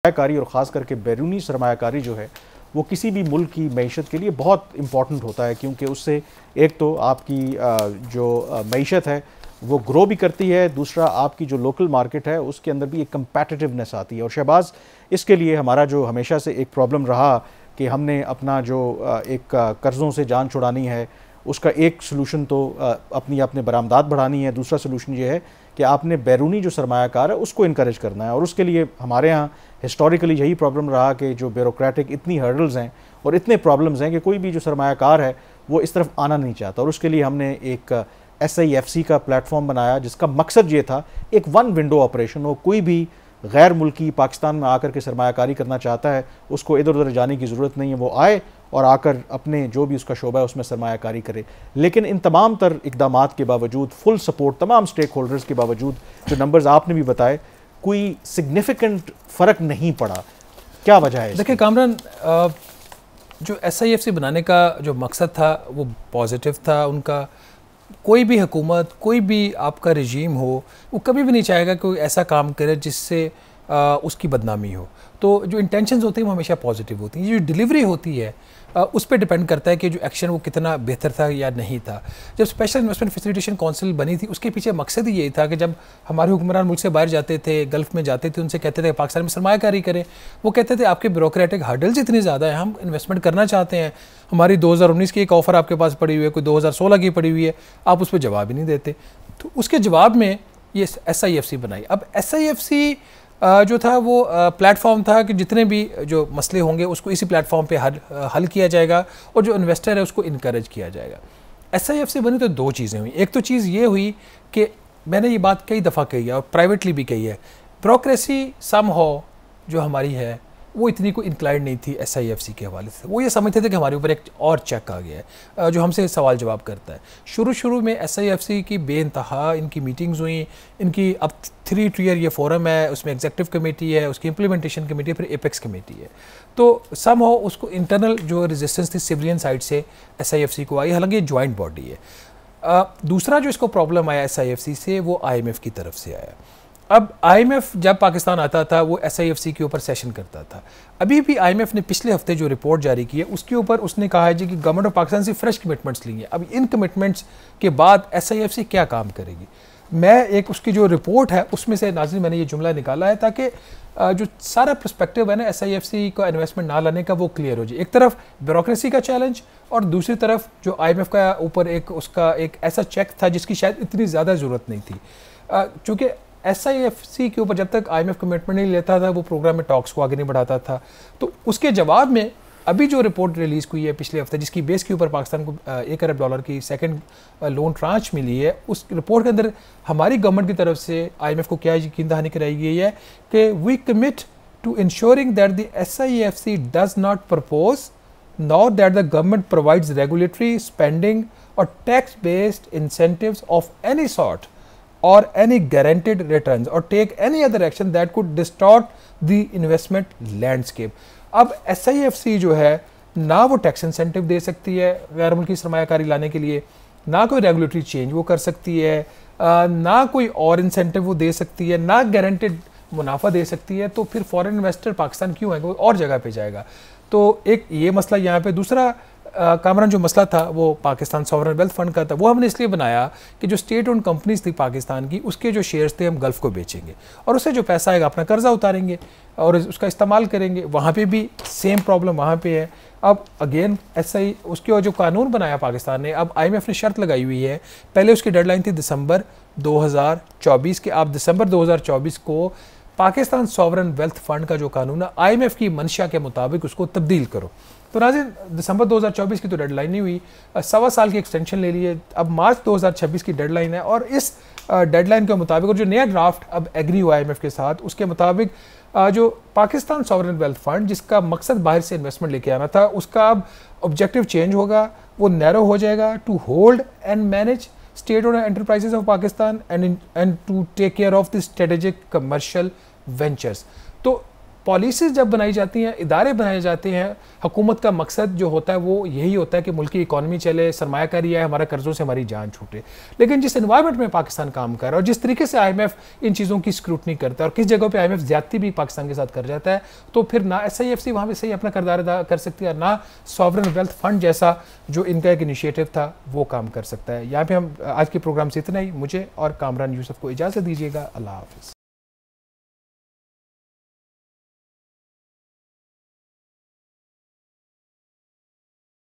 सरमायाकारी और ख़ास करके बैरूनी सरमायाकारी जो है वो किसी भी मुल्क की मईशत के लिए बहुत इम्पॉर्टेंट होता है, क्योंकि उससे एक तो आपकी जो मईशत है वो ग्रो भी करती है, दूसरा आपकी जो लोकल मार्केट है उसके अंदर भी एक कंपेटिटिवनेस आती है। और शहबाज, इसके लिए हमारा जो हमेशा से एक प्रॉब्लम रहा कि हमने अपना जो एक कर्ज़ों से जान छुड़ानी है, उसका एक सलूशन तो अपनी आपने बरामदात बढ़ानी है, दूसरा सलूशन ये है कि आपने बैरूनी जो सरमायाकार है उसको इनकरेज करना है। और उसके लिए हमारे यहाँ हिस्टोरिकली यही प्रॉब्लम रहा कि जो ब्यूरोक्रेटिक इतनी हर्डल्स हैं और इतने प्रॉब्लम्स हैं कि कोई भी जो सरमायाकार है वो इस तरफ आना नहीं चाहता। और उसके लिए हमने एक SIFC का प्लेटफॉर्म बनाया जिसका मकसद ये था एक वन विंडो ऑपरेशन हो। कोई भी गैर मुल्की पाकिस्तान में आकर के सरमायाकारी करना चाहता है उसको इधर उधर जाने की ज़रूरत नहीं है, वो आए और आकर अपने जो भी उसका शोबा है उसमें सरमायाकारी करे। लेकिन इन तमाम तर इकदामात के बावजूद, फुल सपोर्ट तमाम स्टेक होल्डर्स के बावजूद, जो नंबर्स आपने भी बताए, कोई सिग्निफिकेंट फ़र्क नहीं पड़ा। क्या वजह है? देखिए कामरान, जो SIFC बनाने का जो मकसद था वो पॉजिटिव था उनका। कोई भी हुकूमत, कोई भी आपका रजीम हो, वो कभी भी नहीं चाहेगा कोई ऐसा काम करे जिससे उसकी बदनामी हो। तो जो इंटेंशंस होती हैं वो हमेशा पॉजिटिव होती हैं। ये जो डिलीवरी होती है उस पर डिपेंड करता है कि जो एक्शन वो कितना बेहतर था या नहीं था। जब स्पेशल इन्वेस्टमेंट फैसिलिटेशन काउंसिल बनी थी उसके पीछे मकसद ही यही था कि जब हमारे हुक्मरान मुल्क से बाहर जाते थे, गल्फ़ में जाते थे, उनसे कहते थे पाकिस्तान में सरमायाकारी करें, वो कहते थे आपके ब्यूरोक्रेटिक हर्डल्स इतनी ज़्यादा है, हम इन्वेस्टमेंट करना चाहते हैं, हमारी 2019 की एक ऑफ़र आपके पास पड़ी हुई है, कोई 2016 की पड़ी हुई है, आप उस पर जवाब ही नहीं देते। तो उसके जवाब में ये SIFC बनाई। अब SIFC जो था वो प्लेटफॉर्म था कि जितने भी जो मसले होंगे उसको इसी प्लेटफॉर्म पे हल किया जाएगा और जो इन्वेस्टर है उसको इनकरेज किया जाएगा। SIFC बनी तो दो चीज़ें हुई। एक तो चीज़ ये हुई कि मैंने ये बात कई दफ़ा कही है और प्राइवेटली भी कही है, ब्यूरोक्रेसी समहाउ जो हमारी है वो इतनी को इंक्लाइंड नहीं थी SIFC के हवाले से। वो ये समझते थे कि हमारे ऊपर एक और चेक आ गया है जो हमसे सवाल जवाब करता है। शुरू में SIFC की बेइंतहा इनकी मीटिंग्स हुई, इनकी अब 3 टियर ये फोरम है, उसमें एग्जीक्यूटिव कमेटी है, उसकी इम्प्लीमेंटेशन कमेटी है, फिर एपेक्स कमेटी है। तो समहाउ उसको इंटरनल जो रेजिस्टेंस थी सिविलियन साइड से SIFC को आई, हालांकि ये जॉइंट बॉडी है। दूसरा जो इसको प्रॉब्लम आया SIFC से वो IMF की तरफ से आया। अब IMF जब पाकिस्तान आता था वो SIFC के ऊपर सेशन करता था। अभी भी IMF ने पिछले हफ्ते जो रिपोर्ट जारी की है उसके ऊपर उसने कहा है जी कि गवर्नमेंट ऑफ पाकिस्तान से फ्रेश कमिटमेंट्स ली हैं। अब इन कमिटमेंट्स के बाद SIFC क्या काम करेगी? मैं एक उसकी जो रिपोर्ट है उसमें से नाज़रीन मैंने ये जुमला निकाला है ताकि जो सारा पर्सपेक्टिव है ना SIFC का इन्वेस्टमेंट ना लाने का वो क्लियर हो जाए। एक तरफ ब्यूरोक्रेसी का चैलेंज और दूसरी तरफ जो IMF का ऊपर एक उसका एक ऐसा चेक था जिसकी शायद इतनी ज़्यादा ज़रूरत नहीं थी। चूँकि SIFC के ऊपर जब तक IMF कमिटमेंट नहीं लेता था वो प्रोग्राम में टॉक्स को आगे नहीं बढ़ाता था। तो उसके जवाब में अभी जो रिपोर्ट रिलीज़ हुई है पिछले हफ्ते जिसकी बेस के ऊपर पाकिस्तान को $1 अरब की सेकंड लोन ट्रांच मिली है, उस रिपोर्ट के अंदर हमारी गवर्नमेंट की तरफ से IMF को क्या यकीन दहानी कराई गई है कि we commit to ensuring that the SIFC does not propose nor that the government provides regulatory spending और tax based incentives of any sort or any guaranteed returns or take any other action that could distort the investment landscape। अब SIFC जो है ना वो tax incentive दे सकती है गैर मुल्की सरमायाकारी लाने के लिए, ना कोई रेगुलेटरी चेंज वो कर सकती है, ना कोई और इंसेंटिव वो दे सकती है, ना गारंटेड मुनाफा दे सकती है। तो फिर फॉरेन इन्वेस्टर पाकिस्तान क्यों है, कोई और जगह पे जाएगा। तो एक ये मसला यहाँ पे। दूसरा कामरान जो मसला था वो पाकिस्तान सॉवरन वेल्थ फंड का था। वो हमने इसलिए बनाया कि जो स्टेट ओन्ड कंपनीज थी पाकिस्तान की उसके जो शेयर्स थे हम गल्फ़ को बेचेंगे और उससे जो पैसा आएगा अपना कर्जा उतारेंगे और उसका इस्तेमाल करेंगे। वहाँ पे भी सेम प्रॉब्लम वहाँ पे है। अब अगेन उसके जो कानून बनाया पाकिस्तान ने, अब IMF ने शर्त लगाई हुई है, पहले उसकी डेडलाइन थी दिसंबर 2024 के, आप दिसंबर 2024 को पाकिस्तान सॉवरन वेल्थ फंड का जो कानून है IMF की मंशा के मुताबिक उसको तब्दील करो। तो नाज़रीन दिसंबर 2024 की तो डेडलाइन नहीं हुई, 1.25 साल की एक्सटेंशन ले लिए, अब मार्च 2026 की डेडलाइन है। और इस डेडलाइन के मुताबिक और जो नया ड्राफ्ट अब एग्री हुआ IMF के साथ उसके मुताबिक जो पाकिस्तान सॉवरन वेल्थ फंड जिसका मकसद बाहर से इन्वेस्टमेंट लेके आना था उसका अब ऑब्जेक्टिव चेंज होगा, वो नैरो हो जाएगा to hold and manage state owned enterprises of Pakistan and to take care of the strategic commercial ventures. तो पॉलिसीज़ जब बनाई जाती हैं, इदारे बनाए जाते हैं, हुकूमत का मकसद जो होता है वो यही होता है कि मुल्क की इकॉनमी चले, सरमायाकारी आए, हमारा कर्ज़ों से हमारी जान छूटे। लेकिन जिस एनवायरनमेंट में पाकिस्तान काम कर रहा है और जिस तरीके से IMF इन चीज़ों की स्क्रूटनी करता है और किस जगह पे IMF ज़्यादती भी पाकिस्तान के साथ कर जाता है, तो फिर ना SIFC वहाँ पे सही अपना किरदार अदा कर सकती है, ना सॉवरन वेल्थ फंड जैसा जो इनका एक इनिशिएटिव था वो काम कर सकता है। यहाँ पे हम आज के प्रोग्राम से इतना ही। मुझे और कामरान यूसुफ को इजाज़त दीजिएगा। अल्लाह हाफ़िज़।